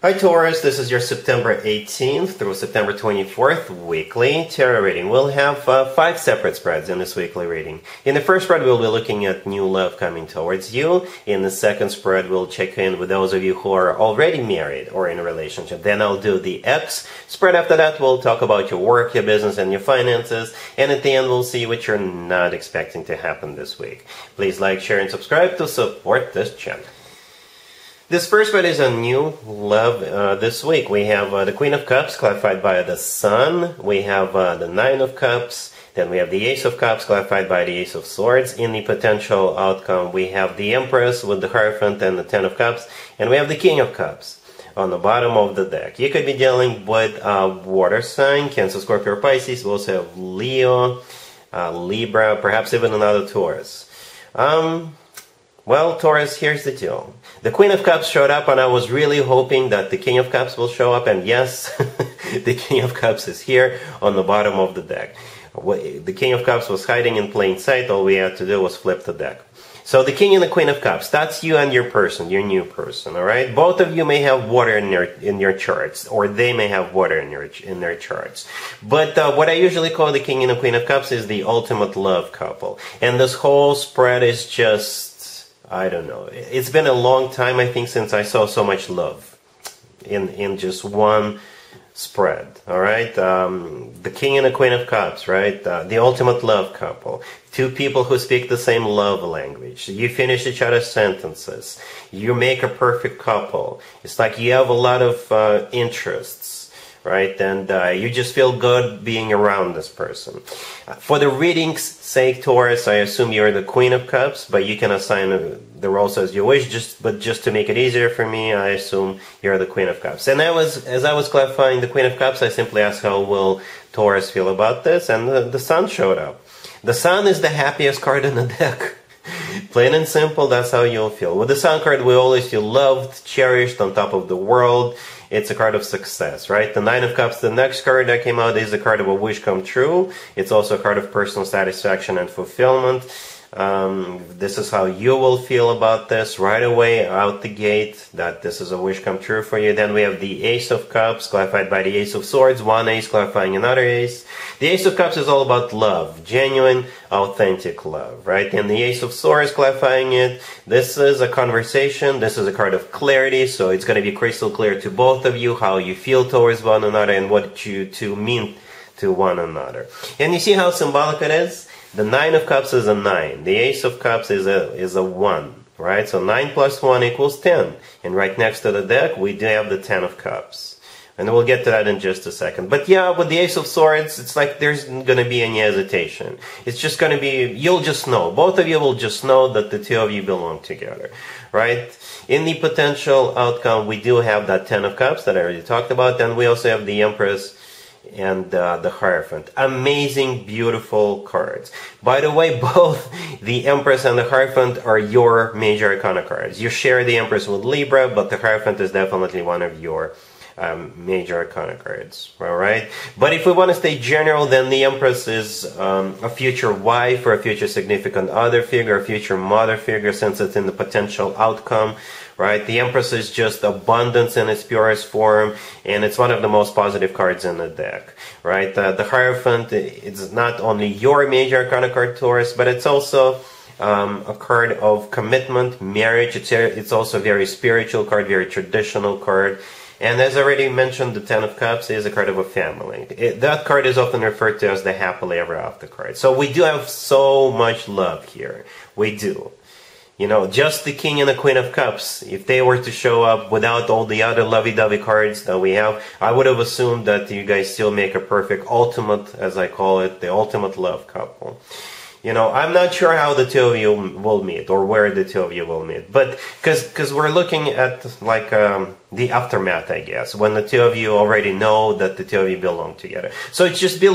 Hi Taurus, this is your September 18th through September 24th weekly tarot reading. We'll have 5 separate spreads in this weekly reading. In the first spread, we'll be looking at new love coming towards you. In the second spread, we'll check in with those of you who are already married or in a relationship. Then I'll do the X spread. After that, we'll talk about your work, your business, and your finances. And at the end, we'll see what you're not expecting to happen this week. Please like, share, and subscribe to support this channel. This first one is a new love this week. We have the Queen of Cups clarified by the Sun. We have the Nine of Cups. Then we have the Ace of Cups clarified by the Ace of Swords. In the potential outcome, we have the Empress with the Hierophant and the Ten of Cups. And we have the King of Cups on the bottom of the deck. You could be dealing with water sign, Cancer, Scorpio, or Pisces. We also have Leo, Libra, perhaps even another Taurus. Well, Taurus, here's the deal. The Queen of Cups showed up, and I was really hoping that the King of Cups will show up, and yes, the King of Cups is here on the bottom of the deck. The King of Cups was hiding in plain sight. All we had to do was flip the deck. So the King and the Queen of Cups, that's you and your person, your new person, all right? Both of you may have water in your charts, or they may have water in their charts. But what I usually call the King and the Queen of Cups is the ultimate love couple. And this whole spread is just, I don't know. It's been a long time, I think, since I saw so much love in just one spread, all right? The King and the Queen of Cups, right? The ultimate love couple. Two people who speak the same love language. You finish each other's sentences. You make a perfect couple. It's like you have a lot of interests, right? And you just feel good being around this person. For the reading's sake, Taurus, I assume you're the Queen of Cups, but you can assign the roles as you wish. But just to make it easier for me, I assume you're the Queen of Cups. And as I was clarifying the Queen of Cups, I simply asked how will Taurus feel about this, and the Sun showed up. The Sun is the happiest card in the deck. Plain and simple, that's how you'll feel. With the Sun card, we always feel loved, cherished, on top of the world. It's a card of success, right? The Nine of Cups, the next card that came out, is a card of a wish come true. It's also a card of personal satisfaction and fulfillment. This is how you will feel about this right away out the gate, that this is a wish come true for you. Then we have the Ace of Cups clarified by the Ace of Swords, one ace clarifying another ace. The Ace of Cups is all about love, genuine, authentic love, right? And the Ace of Swords clarifying it, this is a conversation, this is a card of clarity, so it's going to be crystal clear to both of you how you feel towards one another and what you two mean to one another. And you see how symbolic it is? The Nine of Cups is a 9. The Ace of Cups is a 1, right? So 9 plus 1 equals 10. And right next to the deck, we do have the 10 of Cups. And we'll get to that in just a second. But yeah, with the Ace of Swords, it's like there's going to be any hesitation. It's just going to be, you'll just know. Both of you will just know that the two of you belong together, right? In the potential outcome, we do have that 10 of Cups that I already talked about. And we also have the Empress and the Hierophant. Amazing, beautiful cards. By the way, both the Empress and the Hierophant are your major arcana cards. You share the Empress with Libra, but the Hierophant is definitely one of your major arcana cards. Alright? But if we want to stay general, then the Empress is a future wife or a future significant other figure, a future mother figure, since it's in the potential outcome. Right? The Empress is just abundance in its purest form, and it's one of the most positive cards in the deck. Right? The Hierophant is not only your major arcana card, Taurus, but it's also a card of commitment, marriage. It's also a very spiritual card, very traditional card. And as I already mentioned, the Ten of Cups is a card of a family. That card is often referred to as the happily ever after card. So we do have so much love here. We do. You know, just the King and the Queen of Cups, if they were to show up without all the other lovey-dovey cards that we have, I would have assumed that you guys still make a perfect ultimate, as I call it, the ultimate love couple. You know, I'm not sure how the two of you will meet, or where the two of you will meet, but because we're looking at like the aftermath, I guess, when the two of you already know that the two of you belong together. So it's just be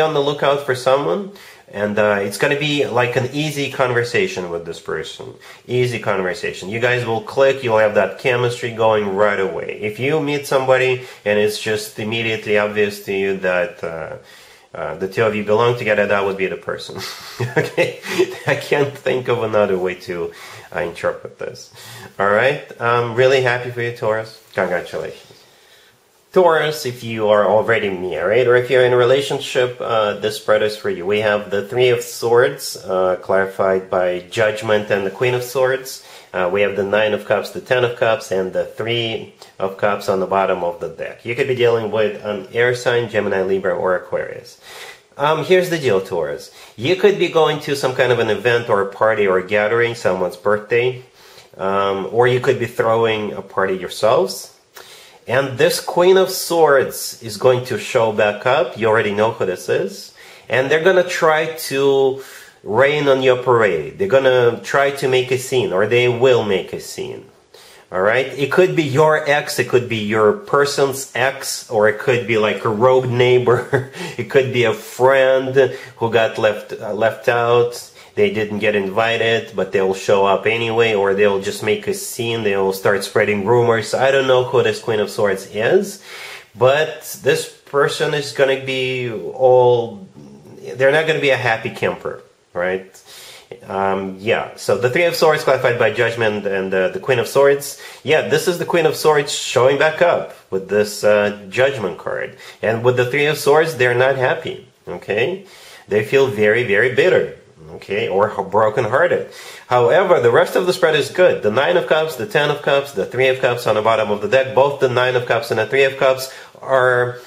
on the lookout for someone. And it's going to be like an easy conversation with this person. Easy conversation. You guys will click. You'll have that chemistry going right away. If you meet somebody and it's just immediately obvious to you that the two of you belong together, that would be the person. Okay? I can't think of another way to interpret this. Alright? I'm really happy for you, Taurus. Congratulations. Taurus, if you are already married or if you're in a relationship, this spread is for you. We have the Three of Swords, clarified by Judgment, and the Queen of Swords. We have the Nine of Cups, the Ten of Cups, and the Three of Cups on the bottom of the deck. You could be dealing with an air sign, Gemini, Libra, or Aquarius. Here's the deal, Taurus. You could be going to some kind of an event or a party or a gathering, someone's birthday, or you could be throwing a party yourselves. And this Queen of Swords is going to show back up. You already know who this is. And they're going to try to rain on your parade. They're going to try to make a scene, or they will make a scene. All right? It could be your ex, it could be your person's ex, or it could be like a rogue neighbor. It could be a friend who got left out. They didn't get invited, but they'll show up anyway, or they'll just make a scene. They'll start spreading rumors. I don't know who this Queen of Swords is, but this person is going to be they're not going to be a happy camper, right? Yeah, so the Three of Swords clarified by Judgment and the Queen of Swords. Yeah, this is the Queen of Swords showing back up with this Judgment card. And with the Three of Swords, they're not happy, okay? They feel very, very bitter. Okay, or broken-hearted. However, the rest of the spread is good. The Nine of Cups, the Ten of Cups, the Three of Cups on the bottom of the deck. Both the Nine of Cups and the Three of Cups are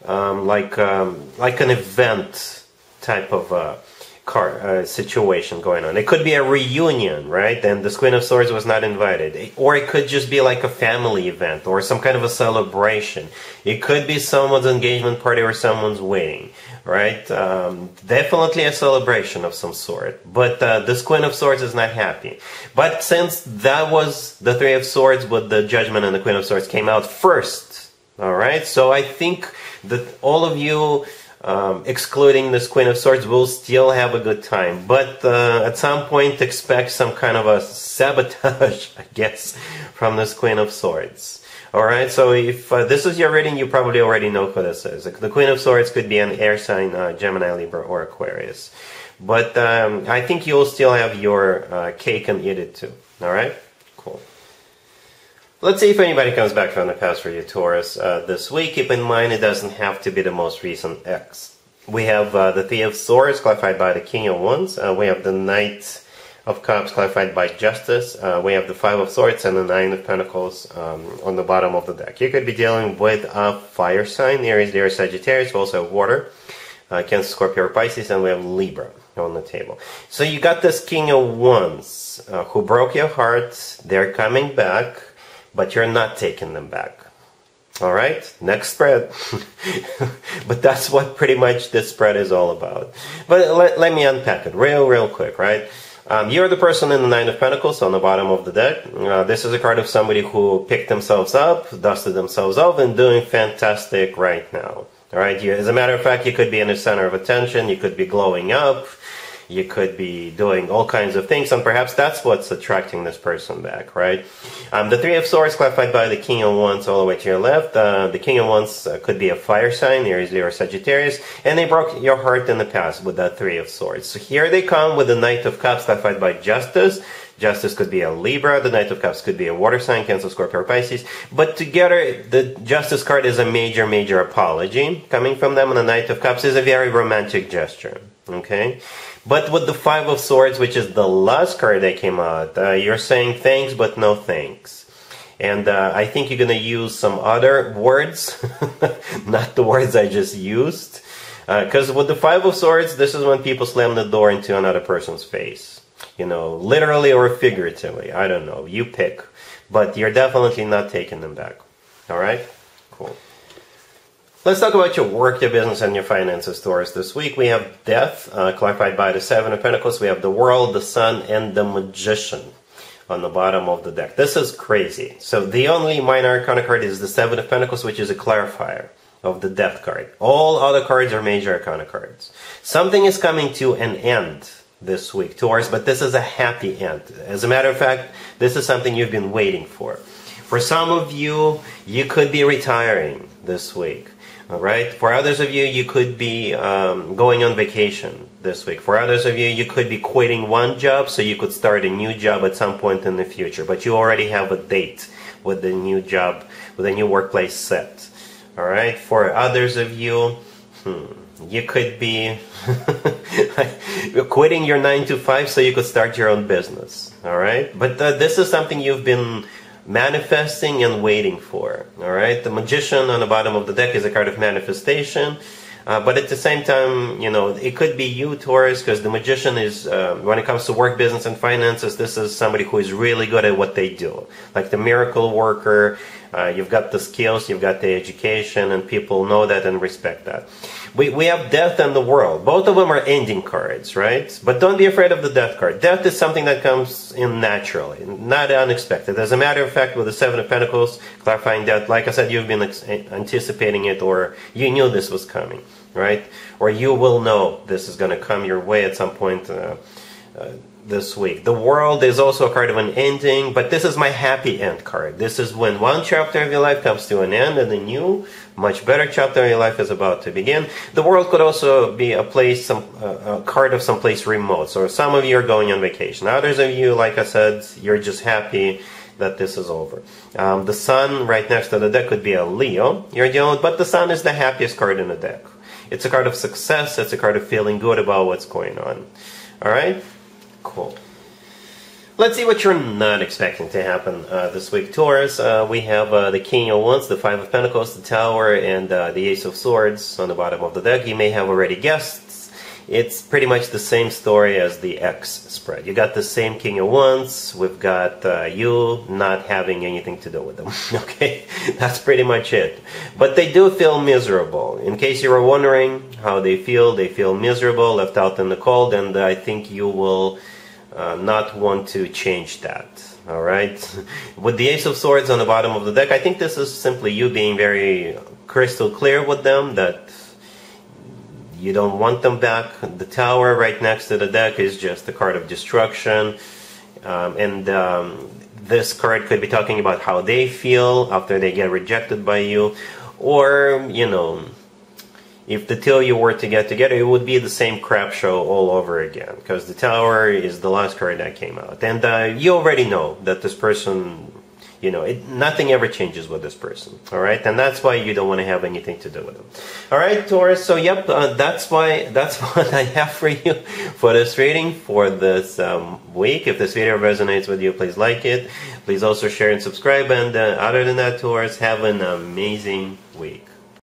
like an event type of situation going on. It could be a reunion, right? And this Queen of Swords was not invited. Or it could just be like a family event or some kind of a celebration. It could be someone's engagement party or someone's wedding, right? Definitely a celebration of some sort. But this Queen of Swords is not happy. But since that was the Three of Swords, but the Judgment and the Queen of Swords came out first, all right? So I think that all of you, excluding this Queen of Swords, will still have a good time. But at some point, expect some kind of a sabotage, I guess, from this Queen of Swords. Alright, so if this is your reading, you probably already know who this is. The Queen of Swords could be an air sign, Gemini, Libra, or Aquarius. But I think you'll still have your cake and eat it too. Alright? Cool. Let's see if anybody comes back from the past for you, Taurus, this week. Keep in mind, it doesn't have to be the most recent ex. We have the Three of Swords, clarified by the King of Wands. We have the Knight of Cups, clarified by Justice. We have the Five of Swords and the Nine of Pentacles on the bottom of the deck. You could be dealing with a fire sign, Aries, Leo, Sagittarius. We also have water, Cancer, Scorpio, or Pisces, and we have Libra on the table. So you got this King of Wands who broke your heart. They're coming back, but you're not taking them back. Alright, next spread. But that's what pretty much this spread is all about. But let me unpack it real quick, right? You're the person in the Nine of Pentacles on the bottom of the deck. This is a card of somebody who picked themselves up, dusted themselves off, and doing fantastic right now. Alright, as a matter of fact, you could be in the center of attention, you could be glowing up, you could be doing all kinds of things, and perhaps that's what's attracting this person back, right? The Three of Swords, clarified by the King of Wands all the way to your left. The King of Wands could be a fire sign, Aries, Leo, or Sagittarius, and they broke your heart in the past with that Three of Swords. So here they come with the Knight of Cups, clarified by Justice. Justice could be a Libra, the Knight of Cups could be a water sign, Cancer, Scorpio, or Pisces. But together, the Justice card is a major apology coming from them, and the Knight of Cups is a very romantic gesture, okay? But with the Five of Swords, which is the last card that came out, you're saying thanks, but no thanks. And I think you're going to use some other words, not the words I just used. Because with the Five of Swords, this is when people slam the door into another person's face. You know, literally or figuratively. I don't know. You pick. But you're definitely not taking them back. Alright? Cool. Let's talk about your work, your business, and your finances, Taurus. This week we have Death, clarified by the Seven of Pentacles. We have the World, the Sun, and the Magician on the bottom of the deck. This is crazy. So the only minor arcana card is the Seven of Pentacles, which is a clarifier of the Death card. All other cards are major arcana cards. Something is coming to an end this week, Taurus, but this is a happy end. As a matter of fact, this is something you've been waiting for. For some of you, you could be retiring this week. Alright, for others of you, you could be going on vacation this week. For others of you, you could be quitting one job so you could start a new job at some point in the future. But you already have a date with the new job, with the new workplace set. All right, for others of you, you could be quitting your 9 to 5 so you could start your own business. All right, but this is something you've been manifesting and waiting for. All right, the Magician on the bottom of the deck is a card of manifestation. But at the same time, you know, it could be you, Taurus, because the Magician is, when it comes to work, business, and finances, this is somebody who is really good at what they do. Like the miracle worker, you've got the skills, you've got the education, and people know that and respect that. We have Death and the World. Both of them are ending cards, right? But don't be afraid of the Death card. Death is something that comes in naturally, not unexpected. As a matter of fact, with the Seven of Pentacles, clarifying that, like I said, you've been anticipating it, or you knew this was coming, right? Or you will know this is going to come your way at some point this week. The World is also a card of an ending, but this is my happy end card. This is when one chapter of your life comes to an end and a new, much better chapter of your life is about to begin. The World could also be a place, a card of someplace remote. So some of you are going on vacation. Others of you, like I said, you're just happy that this is over. The Sun right next to the deck could be a Leo you're dealing with, but the Sun is the happiest card in the deck. It's a card of success. It's a card of feeling good about what's going on. All right? Cool. Let's see what you're not expecting to happen this week, Taurus. We have the King of Wands, the Five of Pentacles, the Tower, and the Ace of Swords on the bottom of the deck. You may have already guessed. It's pretty much the same story as the X spread. You got the same King of Wands. We've got you not having anything to do with them. Okay? That's pretty much it. But they do feel miserable. In case you were wondering how they feel miserable, left out in the cold, and I think you will not want to change that. All right? With the Ace of Swords on the bottom of the deck, I think this is simply you being very crystal clear with them that you don't want them back. The Tower right next to the deck is just a card of destruction. This card could be talking about how they feel after they get rejected by you. Or, you know, if the two of you were to get together, it would be the same crap show all over again. Because the Tower is the last card that came out. And you already know that this person, you know, nothing ever changes with this person. All right? And that's why you don't want to have anything to do with them. All right, Taurus. So, yep, that's what I have for you for this reading for this week. If this video resonates with you, please like it. Please also share and subscribe. And other than that, Taurus, have an amazing week.